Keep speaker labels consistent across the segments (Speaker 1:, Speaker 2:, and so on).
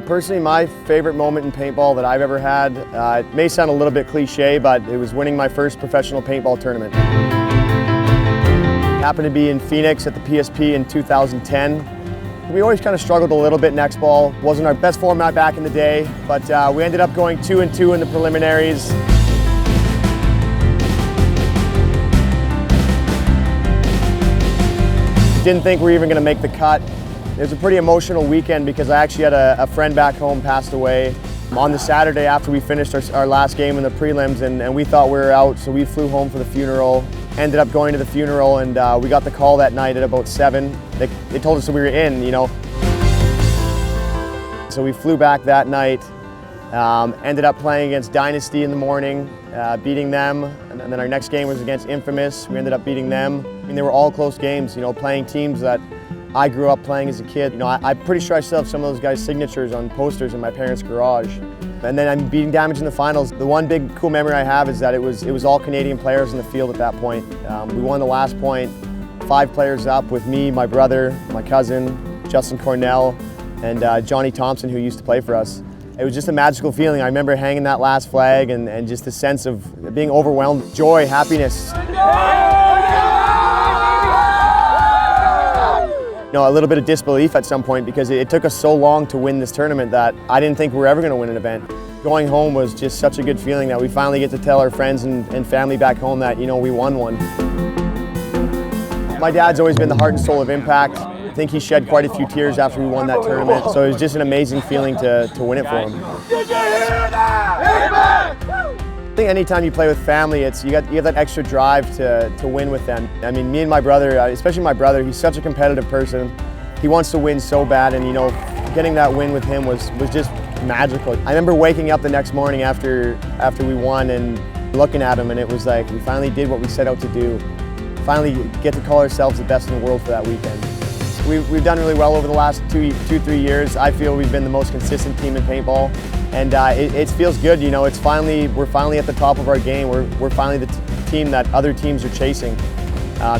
Speaker 1: Personally, my favorite moment in paintball that I've ever had, it may sound a little bit cliche, but it was winning my first professional paintball tournament. Happened to be in Phoenix at the PSP in 2010. We always kind of struggled a little bit in X-Ball. Wasn't our best format back in the day, but we ended up going 2-2 in the preliminaries. Didn't think we were even going to make the cut. It was a pretty emotional weekend because I actually had a friend back home passed away on the Saturday after we finished our last game in the prelims, and we thought we were out, so we flew home for the funeral. Ended up going to the funeral, and we got the call that night at about 7. They told us that we were in, you know. So we flew back that night, ended up playing against Dynasty in the morning, beating them, and then our next game was against Infamous. We ended up beating them. I mean, they were all close games, you know, playing teams that I grew up playing as a kid. You know, I'm pretty sure I still have some of those guys' signatures on posters in my parents' garage. And then I'm beating Damage in the finals. The one big cool memory I have is that it was all Canadian players in the field at that point. We won the last point, 5 players up with me, my brother, my cousin, Justin Cornell, and Johnny Thompson, who used to play for us. It was just a magical feeling. I remember hanging that last flag and just the sense of being overwhelmed, joy, happiness. You know, a little bit of disbelief at some point because it took us so long to win this tournament that I didn't think we were ever going to win an event. Going home was just such a good feeling that we finally get to tell our friends and family back home that, you know, we won one. My dad's always been the heart and soul of Impact. I think he shed quite a few tears after we won that tournament, so it was just an amazing feeling to win it for him.
Speaker 2: Did you hear that?
Speaker 1: I think anytime you play with family, you have that extra drive to win with them. I mean, me and my brother, especially my brother, he's such a competitive person. He wants to win so bad, and you know, getting that win with him was just magical. I remember waking up the next morning after we won and looking at him, and it was like we finally did what we set out to do. Finally get to call ourselves the best in the world for that weekend. We've done really well over the last 2-3 years. I feel we've been the most consistent team in paintball. And it feels good, you know. We're finally at the top of our game. We're finally the team that other teams are chasing.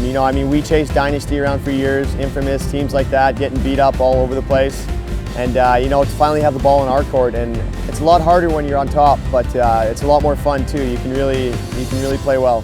Speaker 1: You know, I mean, we chased Dynasty around for years, Infamous, teams like that, getting beat up all over the place. And you know, to finally have the ball in our court, and it's a lot harder when you're on top, but it's a lot more fun too. You can really play well.